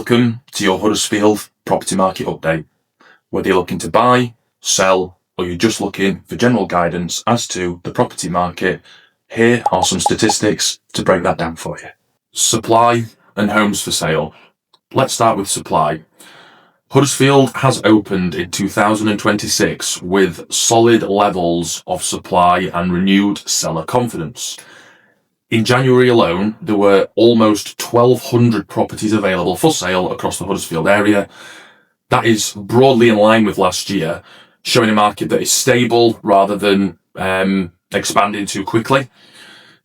Welcome to your Huddersfield property market update. Whether you're looking to buy, sell, or you're just looking for general guidance as to the property market, here are some statistics to break that down for you. Supply and homes for sale. Let's start with supply. Huddersfield has opened in 2026 with solid levels of supply and renewed seller confidence. In January alone, there were almost 1,200 properties available for sale across the Huddersfield area. That is broadly in line with last year, showing a market that is stable rather than expanding too quickly.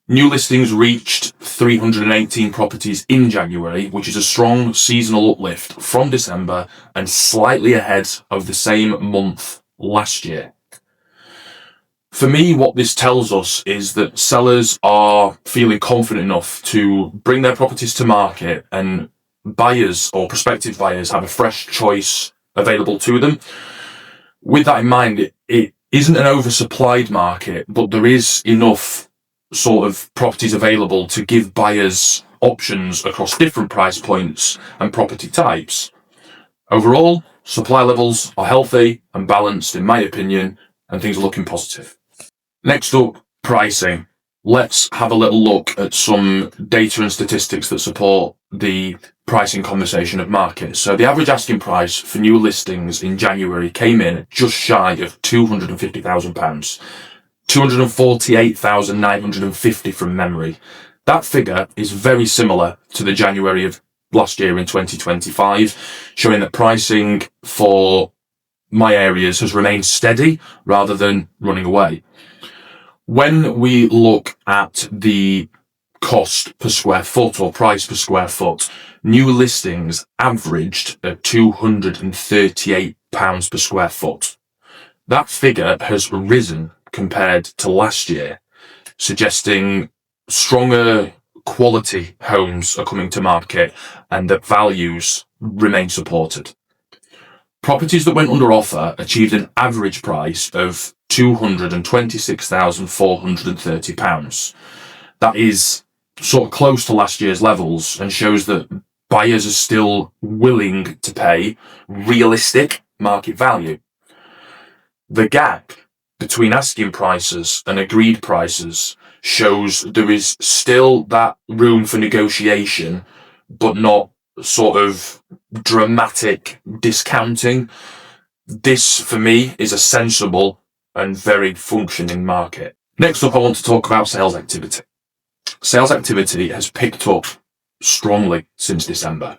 New listings reached 318 properties in January, which is a strong seasonal uplift from December and slightly ahead of the same month last year. For me, what this tells us is that sellers are feeling confident enough to bring their properties to market, and buyers or prospective buyers have a fresh choice available to them. With that in mind, it isn't an oversupplied market, but there is enough sort of properties available to give buyers options across different price points and property types. Overall, supply levels are healthy and balanced in my opinion, and things are looking positive. Next up, pricing. Let's have a little look at some data and statistics that support the pricing conversation of market. So the average asking price for new listings in January came in just shy of £250,000, 248,950 from memory. That figure is very similar to the January of last year in 2025, showing that pricing for my areas has remained steady rather than running away. When we look at the cost per square foot or price per square foot, new listings averaged at £238 per square foot. That figure has risen compared to last year, suggesting stronger quality homes are coming to market and that values remain supported. Properties that went under offer achieved an average price of £226,430. That is sort of close to last year's levels and shows that buyers are still willing to pay realistic market value. The gap between asking prices and agreed prices shows there is still that room for negotiation, but not sort of dramatic discounting. This, for me, is a sensible and very functioning market. Next up, I want to talk about sales activity. Sales activity has picked up strongly since December.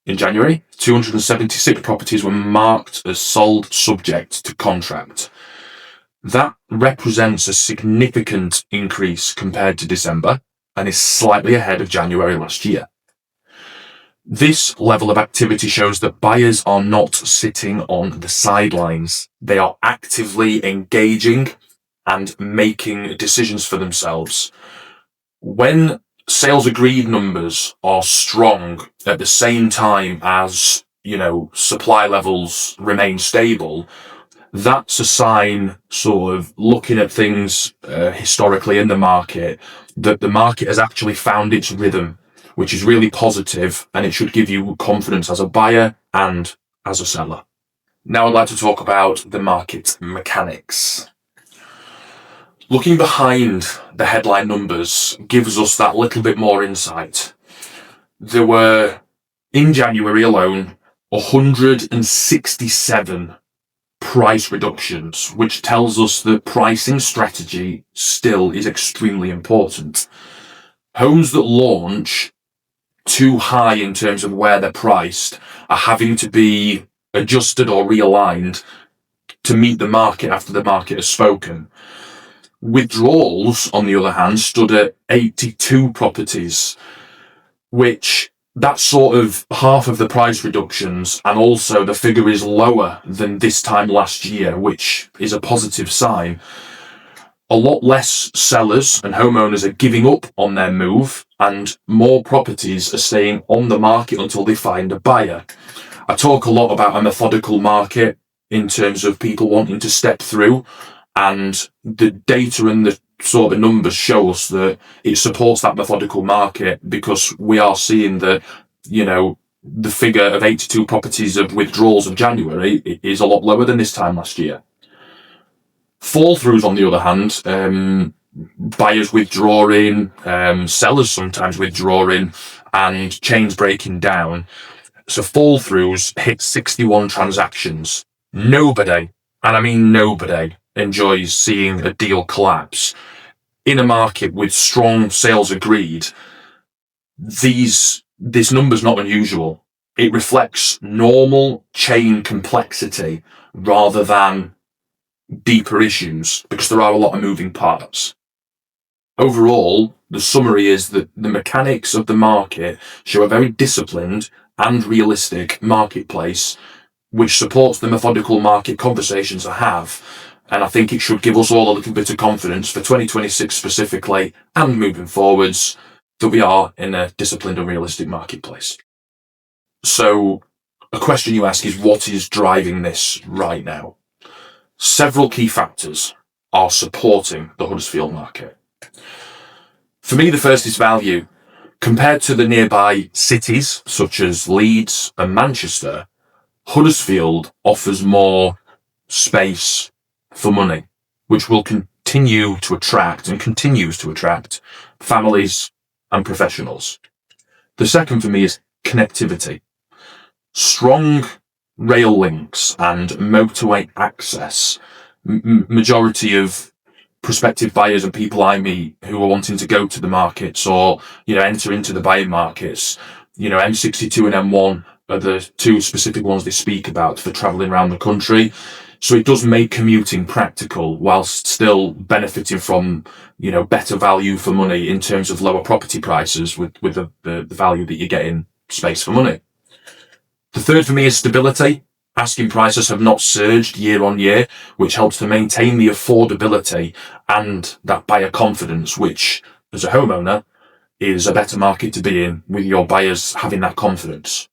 In January, 276 properties were marked as sold subject to contract. That represents a significant increase compared to December and is slightly ahead of January last year. This level of activity shows that buyers are not sitting on the sidelines. They are actively engaging and making decisions for themselves. When sales agreed numbers are strong at the same time as, supply levels remain stable, that's a sign, sort of looking at things historically in the market, that the market has actually found its rhythm, which is really positive, and it should give you confidence as a buyer and as a seller. Now I'd like to talk about the market mechanics. Looking behind the headline numbers gives us that little bit more insight. There were, in January alone, 167 price reductions, which tells us that pricing strategy still is extremely important. Homes that launch too high in terms of where they're priced are having to be adjusted or realigned to meet the market after the market has spoken. Withdrawals, on the other hand, stood at 82 properties, which that's sort of half of the price reductions, and also the figure is lower than this time last year, which is a positive sign. A lot less sellers and homeowners are giving up on their move, and more properties are staying on the market until they find a buyer. I talk a lot about a methodical market in terms of people wanting to step through, and the data and the sort of numbers show us that it supports that methodical market, because we are seeing that, the figure of 82 properties of withdrawals of January is a lot lower than this time last year. Fall-throughs, on the other hand, buyers withdrawing, sellers sometimes withdrawing, and chains breaking down. So fall-throughs hit 61 transactions. Nobody, and I mean nobody, enjoys seeing a deal collapse. In a market with strong sales agreed, this number's not unusual. It reflects normal chain complexity rather than deeper issues, because there are a lot of moving parts. Overall, the summary is that the mechanics of the market show a very disciplined and realistic marketplace, which supports the methodical market conversations I have. And I think it should give us all a little bit of confidence for 2026 specifically and moving forwards that we are in a disciplined and realistic marketplace. So a question you ask is, what is driving this right now? Several key factors are supporting the Huddersfield market. For me, the first is value. Compared to the nearby cities such as Leeds and Manchester, Huddersfield offers more space for money, which will continue to attract and continues to attract families and professionals. The second for me is connectivity. Strong rail links and motorway access. Majority of prospective buyers and people I meet who are wanting to go to the markets or, enter into the buying markets, M62 and M1 are the two specific ones they speak about for travelling around the country. So it does make commuting practical whilst still benefiting from, better value for money in terms of lower property prices with the value that you get in space for money. The third for me is stability. Asking prices have not surged year on year, which helps to maintain the affordability and that buyer confidence, which as a homeowner is a better market to be in with your buyers having that confidence.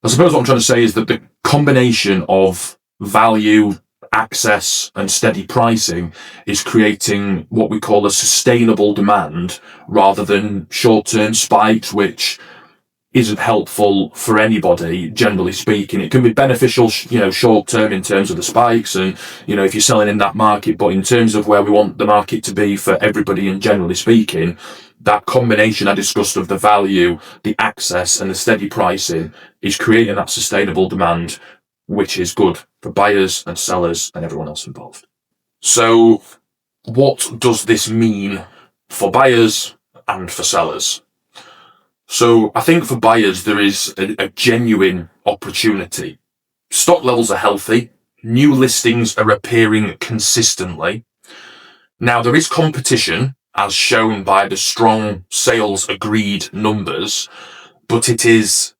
I suppose what I'm trying to say is that the combination of value, access and steady pricing is creating what we call a sustainable demand rather than short-term spikes, which isn't helpful for anybody, generally speaking. It can be beneficial, short-term in terms of the spikes and, if you're selling in that market, but in terms of where we want the market to be for everybody and generally speaking, that combination I discussed of the value, the access and the steady pricing is creating that sustainable demand, which is good for buyers and sellers and everyone else involved. So what does this mean for buyers and for sellers? So I think for buyers, there is a genuine opportunity. Stock levels are healthy. New listings are appearing consistently. Now, there is competition, as shown by the strong sales agreed numbers, but it is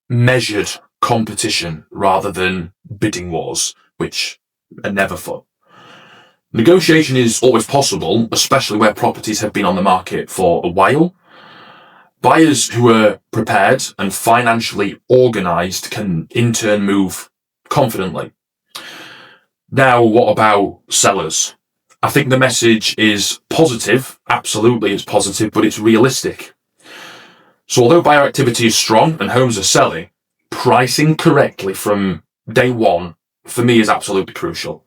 measured competition rather than bidding wars, which are never fun. Negotiation is always possible, especially where properties have been on the market for a while. Buyers who are prepared and financially organised can in turn move confidently. Now, what about sellers? I think the message is positive. Absolutely, it's positive, but it's realistic. So although buyer activity is strong and homes are selling, pricing correctly from day one, for me, is absolutely crucial.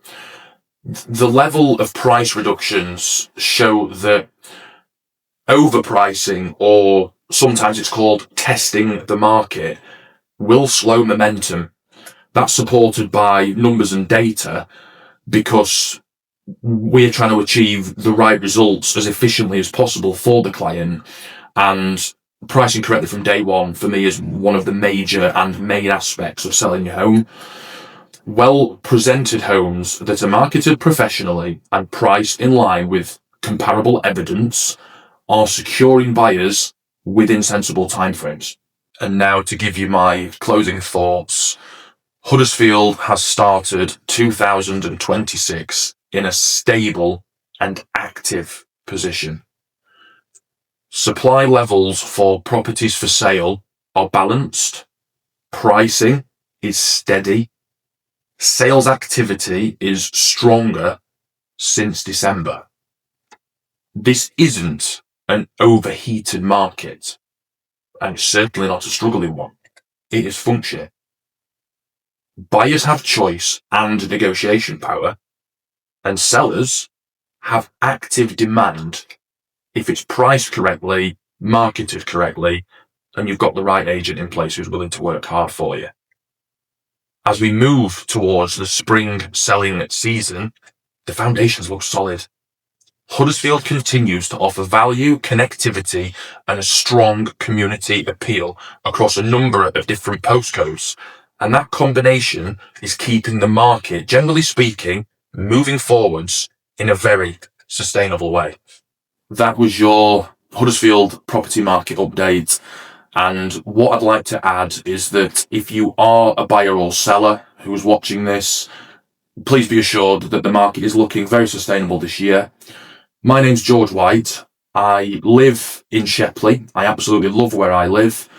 The level of price reductions show that overpricing, or sometimes it's called testing the market, will slow momentum. That's supported by numbers and data because we're trying to achieve the right results as efficiently as possible for the client, and pricing correctly from day one for me is one of the major and main aspects of selling your home. Well presented homes that are marketed professionally and priced in line with comparable evidence are securing buyers within sensible timeframes. And now to give you my closing thoughts, Huddersfield has started 2026 in a stable and active position. Supply levels for properties for sale are balanced, pricing is steady, sales activity is stronger since December. This isn't an overheated market, and it's certainly not a struggling one. it is functioning. Buyers have choice and negotiation power, and sellers have active demand if it's priced correctly, marketed correctly, and you've got the right agent in place who's willing to work hard for you. As we move towards the spring selling season, the foundations look solid. Huddersfield continues to offer value, connectivity, and a strong community appeal across a number of different postcodes. And that combination is keeping the market, generally speaking, moving forwards in a very sustainable way. That was your Huddersfield property market update. And what I'd like to add is that if you are a buyer or seller who's watching this, please be assured that the market is looking very sustainable this year. My name's George White. I live in Shepley. I absolutely love where I live.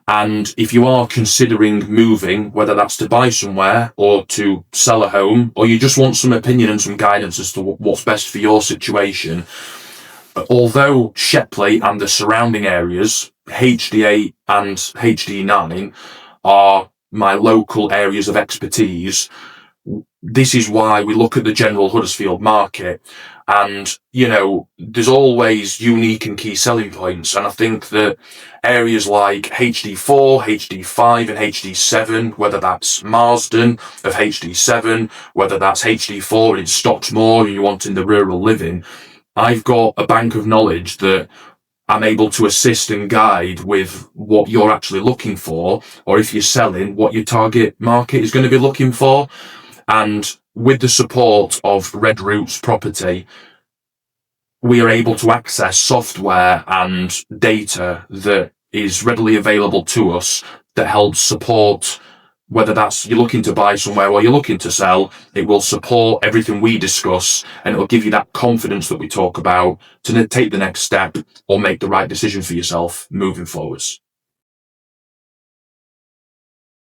And if you are considering moving, whether that's to buy somewhere or to sell a home, or you just want some opinion and some guidance as to what's best for your situation, although Shepley and the surrounding areas, HD8 and HD9, are my local areas of expertise, this is why we look at the general Huddersfield market. And, there's always unique and key selling points. And I think that areas like HD4, HD5 and HD7, whether that's Marsden of HD7, whether that's HD4 and it's Stocksmoor and you want in the rural living, I've got a bank of knowledge that I'm able to assist and guide with what you're actually looking for, or if you're selling, what your target market is going to be looking for. And with the support of Red Roots Property, we are able to access software and data that is readily available to us that helps support, whether that's you're looking to buy somewhere or you're looking to sell. It will support everything we discuss, and it will give you that confidence that we talk about to take the next step or make the right decision for yourself moving forwards.